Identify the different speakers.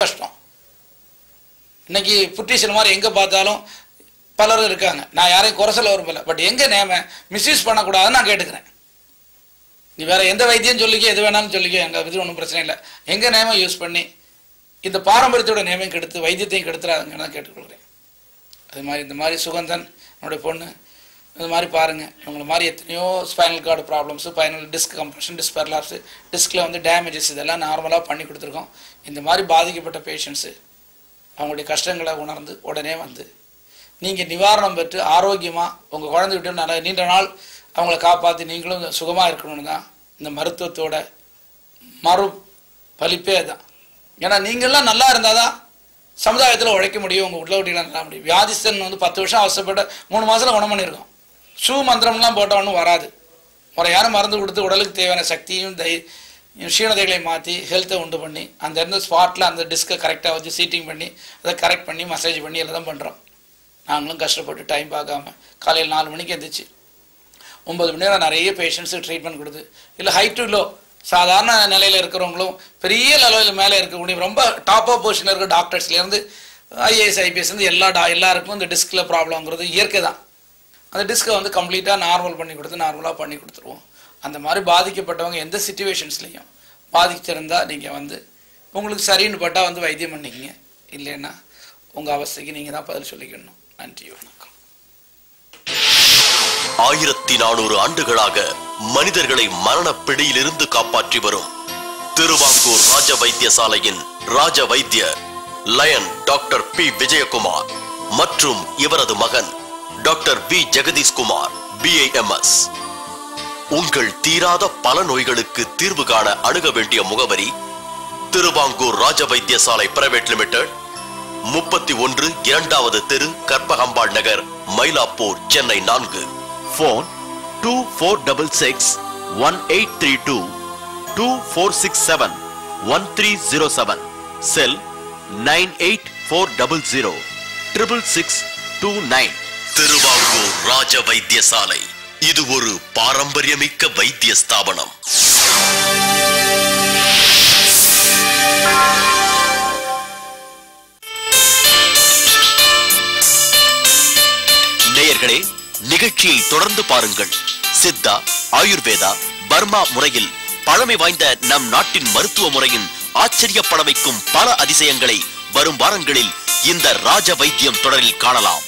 Speaker 1: கஷ்டம். இன்னைக்கு புட்டிஷன் மாதிரி எங்கே பார்த்தாலும் பலரும் இருக்காங்க. நான் யாரையும் குறை சொல்ல விரும்பல. பட் எங்கே நேம மிஸ்யூஸ் பண்ணக்கூடாதுன்னு நான் கேட்டுக்கிறேன். நீ வேற எந்த வைத்தியம் சொல்லிக்க, எது வேணாலும் சொல்லிக்க, எங்கள் இது ஒன்றும் பிரச்சனை இல்லை. எங்கள் நேமம் யூஸ் பண்ணி இந்த பாரம்பரியத்தோட நேமையும் கெடுத்து வைத்தியத்தையும் கெடுத்துறாதுங்கன்னு தான் கேட்டுக்கொள்கிறேன். அது மாதிரி இந்த மாதிரி சுகந்தன் என்னுடைய பொண்ணு இது மாதிரி பாருங்கள். இவங்களை மாதிரி எத்தனையோ spinal cord problems, spinal disc compression, disc prolapse, டிஸ்கில் வந்து டேமேஜஸ் இதெல்லாம் நார்மலாக பண்ணி கொடுத்துருக்கோம். இந்த மாதிரி பாதிக்கப்பட்ட பேஷண்ட்ஸு அவங்களுடைய கஷ்டங்களை உணர்ந்து உடனே வந்து நீங்கள் நிவாரணம் பெற்று ஆரோக்கியமாக உங்கள் குழந்தைகிட்ட நல்ல நீண்ட நாள் அவங்கள காப்பாற்றி நீங்களும் சுகமாக இருக்கணும்னு தான் இந்த மருத்துவத்தோட மறு பலிப்பே தான். ஏன்னா நீங்கள்லாம் நல்லா இருந்தால் தான் சமுதாயத்தில் உழைக்க முடியும், உங்கள் உள்ள ஒட்டிலாம் நல்லா முடியும். வியாதிஸ்தன் வந்து 10 வருஷம் அவசரப்பட்ட 3 மாதத்தில் குணம் பண்ணியிருக்கோம். ஷூ மந்திரம்லாம் போட்டால் ஒன்றும் வராது. முறையான மருந்து கொடுத்து உடலுக்கு தேவையான சக்தியும் க்ஷீணதைகளை மாற்றி ஹெல்த்தை உண்டு பண்ணி அந்த இருந்த ஸ்பாட்டில் அந்த டிஸ்கை கரெக்டாக வச்சு சீட்டிங் பண்ணி அதை கரெக்ட் பண்ணி மசாஜ் பண்ணி எல்லாம் தான் பண்ணுறோம். நாங்களும் கஷ்டப்பட்டு டைம் பார்க்காம காலையில் 4 மணிக்கு எழுந்திரிச்சு 9 மணி நேரம் நிறைய பேஷண்ட்ஸுக்கு ட்ரீட்மெண்ட் கொடுத்து, இல்லை ஹை டு லோ சாதாரண நிலையில் இருக்கிறவங்களும் பெரிய லெவலில் மேலே இருக்கக்கூடிய ரொம்ப டாப்பாக பொசிஷனில் இருக்கிற டாக்டர்ஸ்லேருந்து ஐஏஎஸ் ஐபிஎஸ் வந்து எல்லாருக்கும் இந்த டிஸ்கில் ப்ராப்ளம்ங்கிறது இயற்கை தான். அந்த டிஸ்கை வந்து கம்ப்ளீட்டாக நார்மல் பண்ணி கொடுத்து நார்மலாக பண்ணி கொடுத்துருவோம். அந்த மாதிரி பாதிக்கப்பட்டவங்க எந்த சிச்சுவேஷன்ஸ்லையும் பாதிச்சிருந்தால் நீங்கள் வந்து உங்களுக்கு சரின்னு பட்டால் வந்து வைத்தியம் பண்ணிக்கிங்க. இல்லைன்னா உங்கள் அவஸ்தைக்கு நீங்கள் தான் பதில் சொல்லிக்கணும். நன்றி, வணக்கம்.
Speaker 2: 1400 ஆண்டுகளாக மனிதர்களை மரண பிடியிலிருந்து காப்பாற்றி வரும் திருவாங்கூர் ராஜ வைத்தியசாலையின் ராஜ வைத்தியர் லயன் டாக்டர் பி விஜயகுமார் மற்றும் இவரது மகன் டாக்டர் வி ஜெகதீஷ்குமார் BAMS. உங்கள் தீராத பல நோய்களுக்கு தீர்வு காண அணுக வேண்டிய முகவரி திருவாங்கூர் ராஜ வைத்தியசாலை பிரைவேட் லிமிடெட், 31 2வது தெரு, கற்பகம்பாள் நகர், மயிலாப்பூர், சென்னை 4.
Speaker 3: Phone 2466 1832 2467 1307. Cell 98400 66629.
Speaker 2: திருவாங்கூர் ராஜ வைத்தியசாலை இது ஒரு பாரம்பரியமிக்க வைத்திய ஸ்தாபனம். நேயர்களே, நிகழ்ச்சியை தொடர்ந்து பாருங்கள். சித்தா, ஆயுர்வேதா, பர்மா முறையில் பழமை வாய்ந்த நம் நாட்டின் மருத்துவ முறையின் ஆச்சரியப்பட வைக்கும் பல அதிசயங்களை வரும் வாரங்களில் இந்த ராஜ வைத்தியம் தொடரில் காணலாம்.